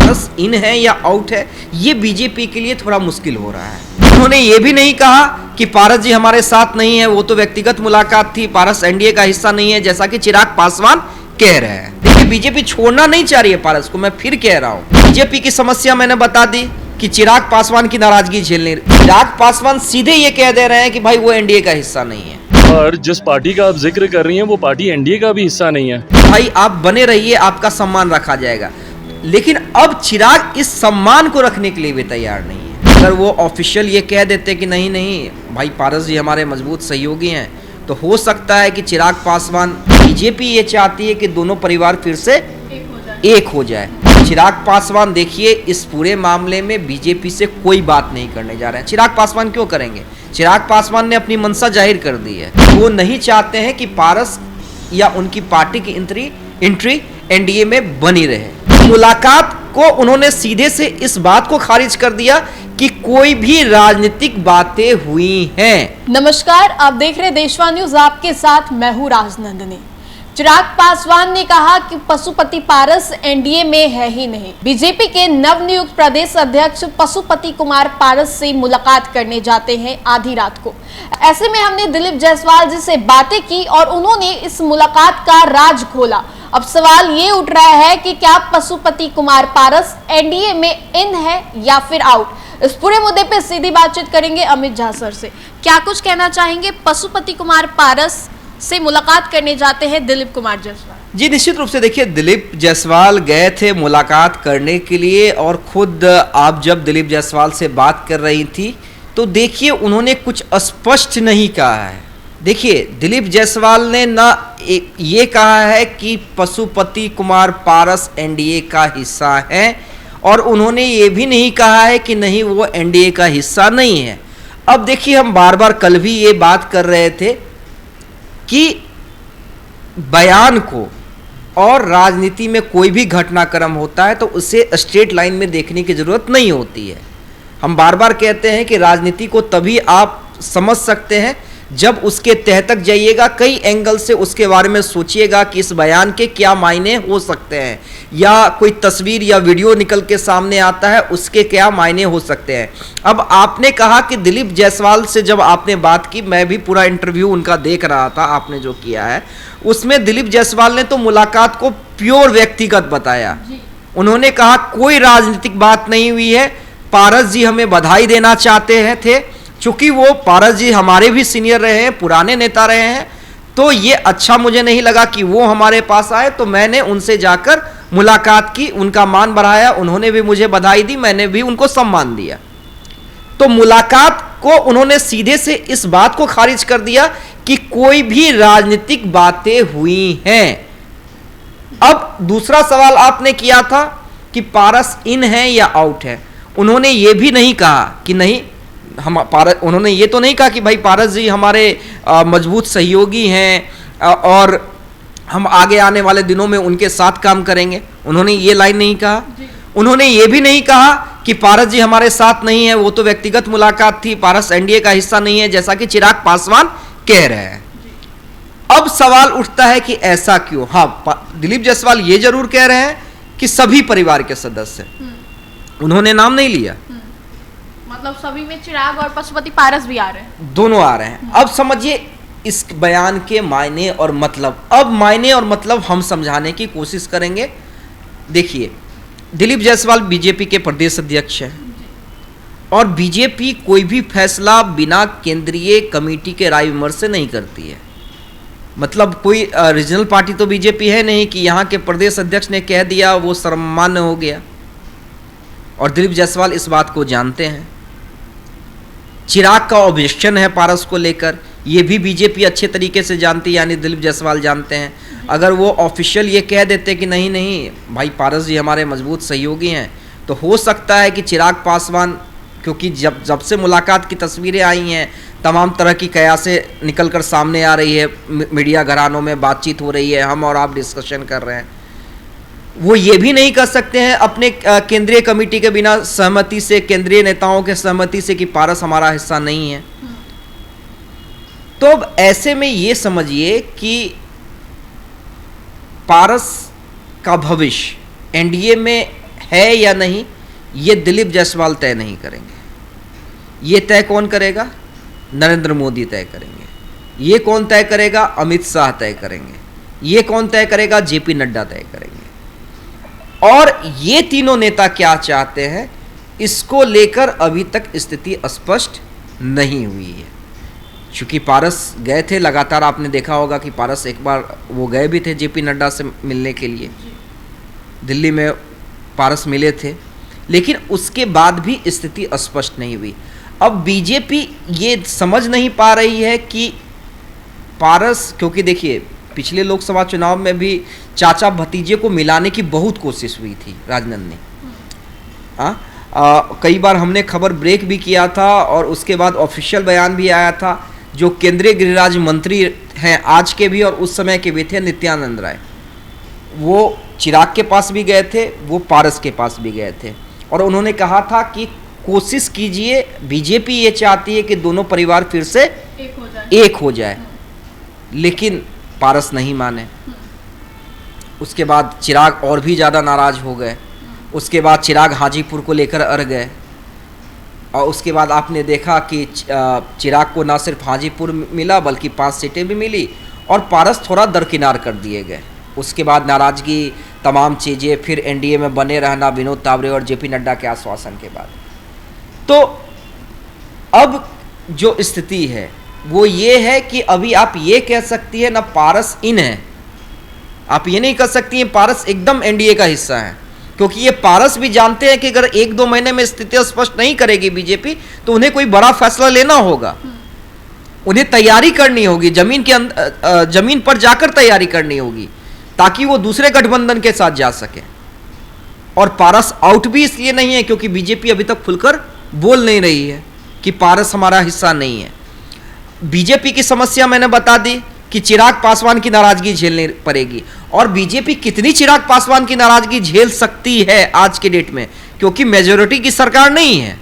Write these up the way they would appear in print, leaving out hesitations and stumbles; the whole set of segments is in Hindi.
पारस इन है या आउट है, ये बीजेपी के लिए थोड़ा मुश्किल हो रहा है। उन्होंने ये भी नहीं कहा कि पारस जी हमारे साथ नहीं है, वो तो व्यक्तिगत मुलाकात थी, पारस एनडीए का हिस्सा नहीं है, जैसा कि चिराग पासवान कह रहे हैं। देखिए, बीजेपी छोड़ना नहीं चाह रही है पारस को, मैं फिर कह रहा हूं। बीजेपी की समस्या मैंने बता दी कि चिराग पासवान की नाराजगी झेल नहीं रही। चिराग पासवान सीधे ये कह दे रहे हैं कि भाई वो एनडीए का हिस्सा नहीं है, और जिस पार्टी का आप जिक्र कर रही हैं वो पार्टी एनडीए का भी हिस्सा नहीं है। भाई आप बने रहिए, आपका सम्मान रखा जाएगा। लेकिन अब चिराग इस सम्मान को रखने के लिए भी तैयार नहीं है। अगर वो ऑफिशियल ये कह देते कि नहीं नहीं भाई पारस जी हमारे मजबूत सहयोगी हैं, तो हो सकता है कि चिराग पासवान, बीजेपी ये चाहती है कि दोनों परिवार फिर से एक हो जाए। चिराग पासवान देखिए, इस पूरे मामले में बीजेपी से कोई बात नहीं करने जा रहे हैं। चिराग पासवान क्यों करेंगे? चिराग पासवान ने अपनी मंशा जाहिर कर दी है। वो नहीं चाहते हैं कि पारस या उनकी पार्टी की एंट्री एनडीए में बनी रहे। मुलाकात को उन्होंने सीधे से इस बात को खारिज कर दिया कि कोई भी राजनीतिक बातें हुई हैं। नमस्कार, आप देख रहे देशवा न्यूज, आपके साथ मैं हूं राजनंदिनी। चिराग पासवान ने कहा कि पशुपति पारस एनडीए में है ही नहीं। बीजेपी के नवनियुक्त प्रदेश अध्यक्ष पशुपति कुमार पारस से मुलाकात करने जाते हैं आधी रात को। ऐसे में हमने दिलीप जायसवाल जी से बातें की और उन्होंने इस मुलाकात का राज खोला। अब सवाल ये उठ रहा है कि क्या पशुपति कुमार पारस एनडीए में इन है या फिर आउट। इस पूरे मुद्दे पे सीधी बातचीत करेंगे अमित झा सर से। क्या कुछ कहना चाहेंगे? पशुपति कुमार पारस से मुलाकात करने जाते हैं दिलीप कुमार जायसवाल। जी निश्चित रूप से देखिए, दिलीप जायसवाल गए थे मुलाकात करने के लिए, और खुद आप जब दिलीप जायसवाल से बात कर रही थी तो देखिए उन्होंने कुछ स्पष्ट नहीं कहा है। देखिए, दिलीप जायसवाल ने ना ये कहा है कि पशुपति कुमार पारस एनडीए का हिस्सा है, और उन्होंने ये भी नहीं कहा है कि नहीं वो एनडीए का हिस्सा नहीं है। अब देखिए, हम बार बार कल भी ये बात कर रहे थे कि बयान को और राजनीति में कोई भी घटनाक्रम होता है तो उसे स्ट्रेट लाइन में देखने की जरूरत नहीं होती है। हम बार बार कहते हैं कि राजनीति को तभी आप समझ सकते हैं जब उसके तह तक जाइएगा, कई एंगल से उसके बारे में सोचिएगा कि इस बयान के क्या मायने हो सकते हैं, या कोई तस्वीर या वीडियो निकल के सामने आता है उसके क्या मायने हो सकते हैं। अब आपने कहा कि दिलीप जायसवाल से जब आपने बात की, मैं भी पूरा इंटरव्यू उनका देख रहा था, आपने जो किया है उसमें दिलीप जायसवाल ने तो मुलाकात को प्योर व्यक्तिगत बताया। उन्होंने कहा कोई राजनीतिक बात नहीं हुई है, पारस जी हमें बधाई देना चाहते हैं थे, चूंकि वो पारस जी हमारे भी सीनियर रहे हैं, पुराने नेता रहे हैं, तो ये अच्छा मुझे नहीं लगा कि वो हमारे पास आए, तो मैंने उनसे जाकर मुलाकात की, उनका मान बढ़ाया, उन्होंने भी मुझे बधाई दी, मैंने भी उनको सम्मान दिया। तो मुलाकात को उन्होंने सीधे से इस बात को खारिज कर दिया कि कोई भी राजनीतिक बातें हुई हैं। अब दूसरा सवाल आपने किया था कि पारस इन है या आउट है। उन्होंने ये भी नहीं कहा कि नहीं उन्होंने ये तो नहीं कहा कि भाई पारस जी हमारे मजबूत सहयोगी हैं और हम आगे आने वाले दिनों में उनके साथ काम करेंगे। उन्होंने ये लाइन नहीं कहा। उन्होंने ये भी नहीं कहा कि पारस जी हमारे साथ नहीं है, वो तो व्यक्तिगत मुलाकात थी, पारस एनडीए का हिस्सा नहीं है, जैसा कि चिराग पासवान कह रहे हैं। अब सवाल उठता है कि ऐसा क्यों? हाँ, दिलीप जायसवाल ये जरूर कह रहे हैं कि सभी परिवार के सदस्य, उन्होंने नाम नहीं लिया, मतलब सभी में चिराग और पशुपति पारस भी आ रहे हैं, दोनों आ रहे हैं। अब समझिए इस बयान के मायने और मतलब। अब मायने और मतलब हम समझाने की कोशिश करेंगे। देखिए, दिलीप जायसवाल बीजेपी के प्रदेश अध्यक्ष हैं, और बीजेपी कोई भी फैसला बिना केंद्रीय कमेटी के राय विमर्श से नहीं करती है। मतलब कोई रीजनल पार्टी तो बीजेपी है नहीं कि यहाँ के प्रदेश अध्यक्ष ने कह दिया वो सर्वमान्य हो गया, और दिलीप जायसवाल इस बात को जानते हैं। चिराग का ऑब्जेक्शन है पारस को लेकर, ये भी बीजेपी अच्छे तरीके से जानती है, यानी दिलीप जायसवाल जानते हैं। अगर वो ऑफिशियल ये कह देते कि नहीं नहीं भाई पारस जी हमारे मजबूत सहयोगी हैं, तो हो सकता है कि चिराग पासवान, क्योंकि जब से मुलाकात की तस्वीरें आई हैं, तमाम तरह की कयासें निकल कर सामने आ रही है, मीडिया घरानों में बातचीत हो रही है, हम और आप डिस्कशन कर रहे हैं, वो ये भी नहीं कर सकते हैं अपने केंद्रीय कमेटी के बिना सहमति से, केंद्रीय नेताओं के सहमति से कि पारस हमारा हिस्सा नहीं है। तो अब ऐसे में ये समझिए कि पारस का भविष्य एनडीए में है या नहीं, ये दिलीप जायसवाल तय नहीं करेंगे। ये तय कौन करेगा? नरेंद्र मोदी तय करेंगे। ये कौन तय करेगा? अमित शाह तय करेंगे। ये कौन तय करेगा? जेपी नड्डा तय करेंगे। और ये तीनों नेता क्या चाहते हैं, इसको लेकर अभी तक स्थिति स्पष्ट नहीं हुई है। चूंकि पारस गए थे, लगातार आपने देखा होगा कि पारस एक बार वो गए भी थे जेपी नड्डा से मिलने के लिए, दिल्ली में पारस मिले थे, लेकिन उसके बाद भी स्थिति स्पष्ट नहीं हुई। अब बीजेपी ये समझ नहीं पा रही है कि पारस, क्योंकि देखिए पिछले लोकसभा चुनाव में भी चाचा भतीजे को मिलाने की बहुत कोशिश हुई थी राजनंद ने। कई बार हमने खबर ब्रेक भी किया था और उसके बाद ऑफिशियल बयान भी आया था। जो केंद्रीय गृह राज्य मंत्री हैं आज के भी और उस समय के भी थे, नित्यानंद राय, वो चिराग के पास भी गए थे, वो पारस के पास भी गए थे और उन्होंने कहा था कि कोशिश कीजिए, बीजेपी ये चाहती है कि दोनों परिवार फिर से एक हो जाए, लेकिन पारस नहीं माने। उसके बाद चिराग और भी ज़्यादा नाराज हो गए। उसके बाद चिराग हाजीपुर को लेकर अड़ गए और उसके बाद आपने देखा कि चिराग को ना सिर्फ हाजीपुर मिला बल्कि 5 सीटें भी मिली और पारस थोड़ा दरकिनार कर दिए गए। उसके बाद नाराजगी, तमाम चीज़ें, फिर एनडीए में बने रहना विनोद तावड़े और जेपी नड्डा के आश्वासन के बाद। तो अब जो स्थिति है वो ये है कि अभी आप ये कह सकती है ना पारस इन है, आप ये नहीं कह सकती हैं पारस एकदम एनडीए का हिस्सा है, क्योंकि ये पारस भी जानते हैं कि अगर 1-2 महीने में स्थिति स्पष्ट नहीं करेगी बीजेपी तो उन्हें कोई बड़ा फैसला लेना होगा, उन्हें तैयारी करनी होगी, जमीन पर जाकर तैयारी करनी होगी ताकि वो दूसरे गठबंधन के साथ जा सके। और पारस आउट भी इसलिए नहीं है क्योंकि बीजेपी अभी तक खुलकर बोल नहीं रही है कि पारस हमारा हिस्सा नहीं है। बीजेपी की समस्या मैंने बता दी कि चिराग पासवान की नाराजगी झेलनी पड़ेगी और बीजेपी कितनी चिराग पासवान की नाराजगी झेल सकती है आज के डेट में, क्योंकि मेजॉरिटी की सरकार नहीं है,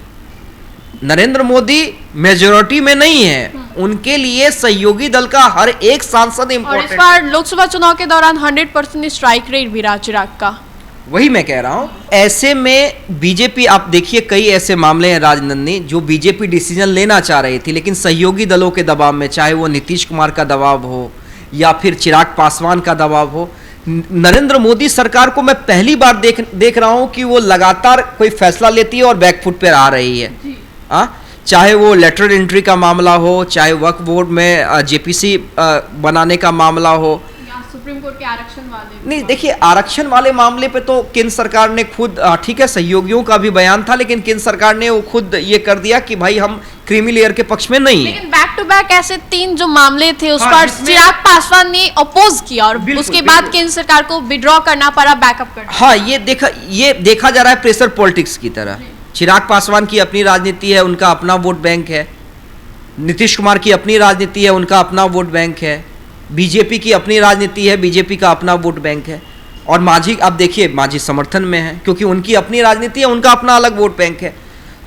नरेंद्र मोदी मेजॉरिटी में नहीं है, उनके लिए सहयोगी दल का हर एक सांसद इंपॉर्टेंट। और इस बार लोकसभा चुनाव के दौरान 100% स्ट्राइक रेट भी रहा चिराग का। वही मैं कह रहा हूं, ऐसे में बीजेपी, आप देखिए कई ऐसे मामले हैं राजनंदनी जो बीजेपी डिसीजन लेना चाह रही थी लेकिन सहयोगी दलों के दबाव में, चाहे वो नीतीश कुमार का दबाव हो या फिर चिराग पासवान का दबाव हो, नरेंद्र मोदी सरकार को मैं पहली बार देख रहा हूं कि वो लगातार कोई फैसला लेती है और बैकफुट पर आ रही है। चाहे वो लेटरल एंट्री का मामला हो, चाहे वक्फ बोर्ड में जेपीसी बनाने का मामला हो, सुप्रीम कोर्ट के आरक्षण वाले। नहीं देखिए, आरक्षण वाले मामले पे तो केंद्र सरकार ने खुद, ठीक है सहयोगियों का भी बयान था लेकिन केंद्र सरकार ने वो खुद ये कर दिया कि भाई हम क्रीमी लेयर के पक्ष में नहीं है। लेकिन बैक टू बैक ऐसे 3 जो मामले थे उस पर चिराग पासवान ने अपोज किया और उसके बाद केंद्र सरकार को विड्रॉ करना पड़ा, बैकअप करना। हाँ, ये देखा जा रहा है प्रेशर पॉलिटिक्स की तरह। चिराग पासवान की अपनी राजनीति है, उनका अपना वोट बैंक है, नीतीश कुमार की अपनी राजनीति है, उनका अपना वोट बैंक है, बीजेपी की अपनी राजनीति है, बीजेपी का अपना वोट बैंक है, और मांझी, आप देखिए मांझी समर्थन में है क्योंकि उनकी अपनी राजनीति है, उनका अपना अलग वोट बैंक है।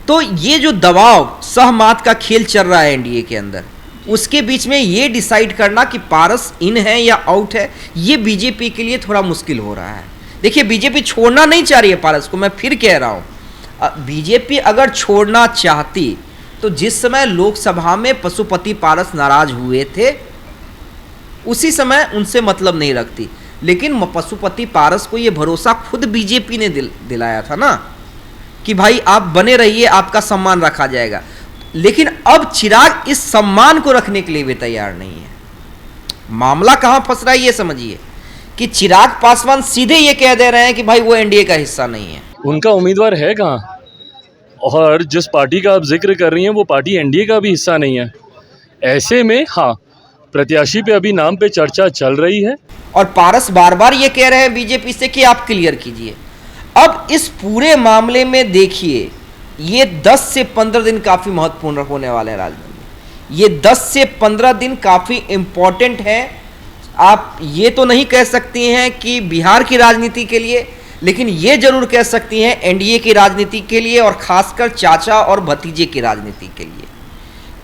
तो ये जो दबाव सहमत का खेल चल रहा है एनडीए के अंदर, उसके बीच में ये डिसाइड करना कि पारस इन है या आउट है, ये बीजेपी के लिए थोड़ा मुश्किल हो रहा है। देखिए बीजेपी छोड़ना नहीं चाह रही है पारस को, मैं फिर कह रहा हूँ, बीजेपी अगर छोड़ना चाहती तो जिस समय लोकसभा में पशुपति पारस नाराज हुए थे उसी समय उनसे मतलब नहीं रखती, लेकिन पशुपति पारस को यह भरोसा खुद बीजेपी ने दिलाया था ना कि भाई आप बने रहिए, आपका सम्मान रखा जाएगा। लेकिन अब चिराग इस सम्मान को रखने के लिए भी तैयार नहीं है। मामला कहां फंस रहा है ये समझिए कि चिराग पासवान सीधे ये कह दे रहे हैं कि भाई वो एनडीए का हिस्सा नहीं है। उनका उम्मीदवार है कहाँ, और जिस पार्टी का आप जिक्र कर रही हैं वो पार्टी एनडीए का भी हिस्सा नहीं है। ऐसे में हाँ, प्रत्याशी पे अभी नाम पे चर्चा चल रही है और पारस बार बार ये कह रहे हैं बीजेपी से कि आप क्लियर कीजिए। अब इस पूरे मामले में देखिए, ये 10 से 15 दिन काफी महत्वपूर्ण होने वाले हैं राजनीति में। ये 10 से 15 दिन काफी इंपॉर्टेंट है। आप ये तो नहीं कह सकती हैं कि बिहार की राजनीति के लिए, लेकिन ये जरूर कह सकती हैं एनडीए की राजनीति के लिए और खासकर चाचा और भतीजे की राजनीति के लिए,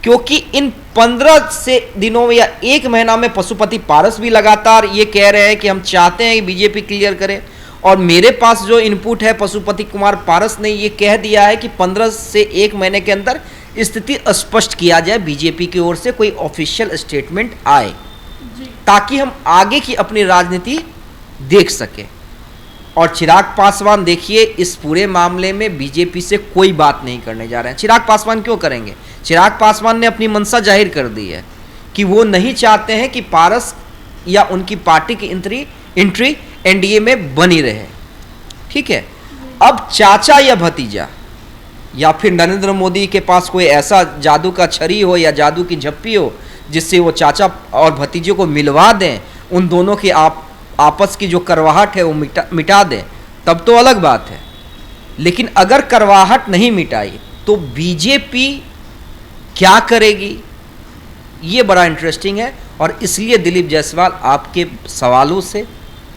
क्योंकि इन 15 से दिनों में या 1 महीना में पशुपति पारस भी लगातार ये कह रहे हैं कि हम चाहते हैं कि बीजेपी क्लियर करे, और मेरे पास जो इनपुट है, पशुपति कुमार पारस ने ये कह दिया है कि 15 से 1 महीने के अंदर स्थिति स्पष्ट किया जाए, बीजेपी की ओर से कोई ऑफिशियल स्टेटमेंट आए, ताकि हम आगे की अपनी राजनीति देख सके। और चिराग पासवान देखिए, इस पूरे मामले में बीजेपी से कोई बात नहीं करने जा रहे हैं। चिराग पासवान क्यों करेंगे? चिराग पासवान ने अपनी मंशा जाहिर कर दी है कि वो नहीं चाहते हैं कि पारस या उनकी पार्टी की एंट्री एनडीए में बनी रहे। ठीक है, अब चाचा या भतीजा या फिर नरेंद्र मोदी के पास कोई ऐसा जादू का छड़ी हो या जादू की झप्पी हो जिससे वो चाचा और भतीजे को मिलवा दें, उन दोनों की आपस की जो करवाहट है वो मिटा दें, तब तो अलग बात है। लेकिन अगर करवाहट नहीं मिटाई तो बीजेपी क्या करेगी, ये बड़ा इंटरेस्टिंग है। और इसलिए दिलीप जायसवाल आपके सवालों से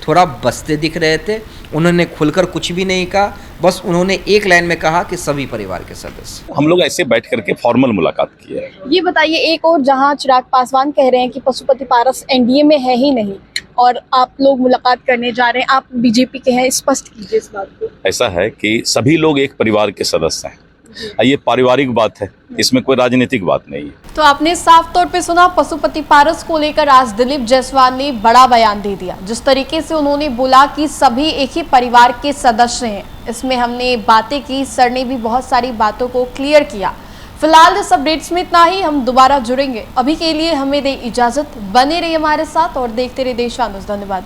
थोड़ा बचते दिख रहे थे। उन्होंने खुलकर कुछ भी नहीं कहा, बस उन्होंने एक लाइन में कहा कि सभी परिवार के सदस्य। हम लोग ऐसे बैठ करके फॉर्मल मुलाकात की है। ये बताइए, एक और जहां चिराग पासवान कह रहे हैं कि पशुपति पारस एनडीए में है ही नहीं और आप लोग मुलाकात करने जा रहे हैं, आप बीजेपी के हैं, स्पष्ट कीजिए इस बात को। ऐसा है कि सभी लोग एक परिवार के सदस्य हैं, ये पारिवारिक बात है, इसमें कोई राजनीतिक बात नहीं है। तो आपने साफ तौर पे सुना, पशुपति पारस को लेकर आज दिलीप जायसवाल ने बड़ा बयान दे दिया। जिस तरीके से उन्होंने बोला कि सभी एक ही परिवार के सदस्य हैं, इसमें हमने बातें की, सर ने भी बहुत सारी बातों को क्लियर किया। फिलहाल इस अपडेट्स में इतना ही, हम दोबारा जुड़ेंगे। अभी के लिए हमें दे इजाजत, बने रहिए हमारे साथ और देखते रहिए देशवानुस। धन्यवाद।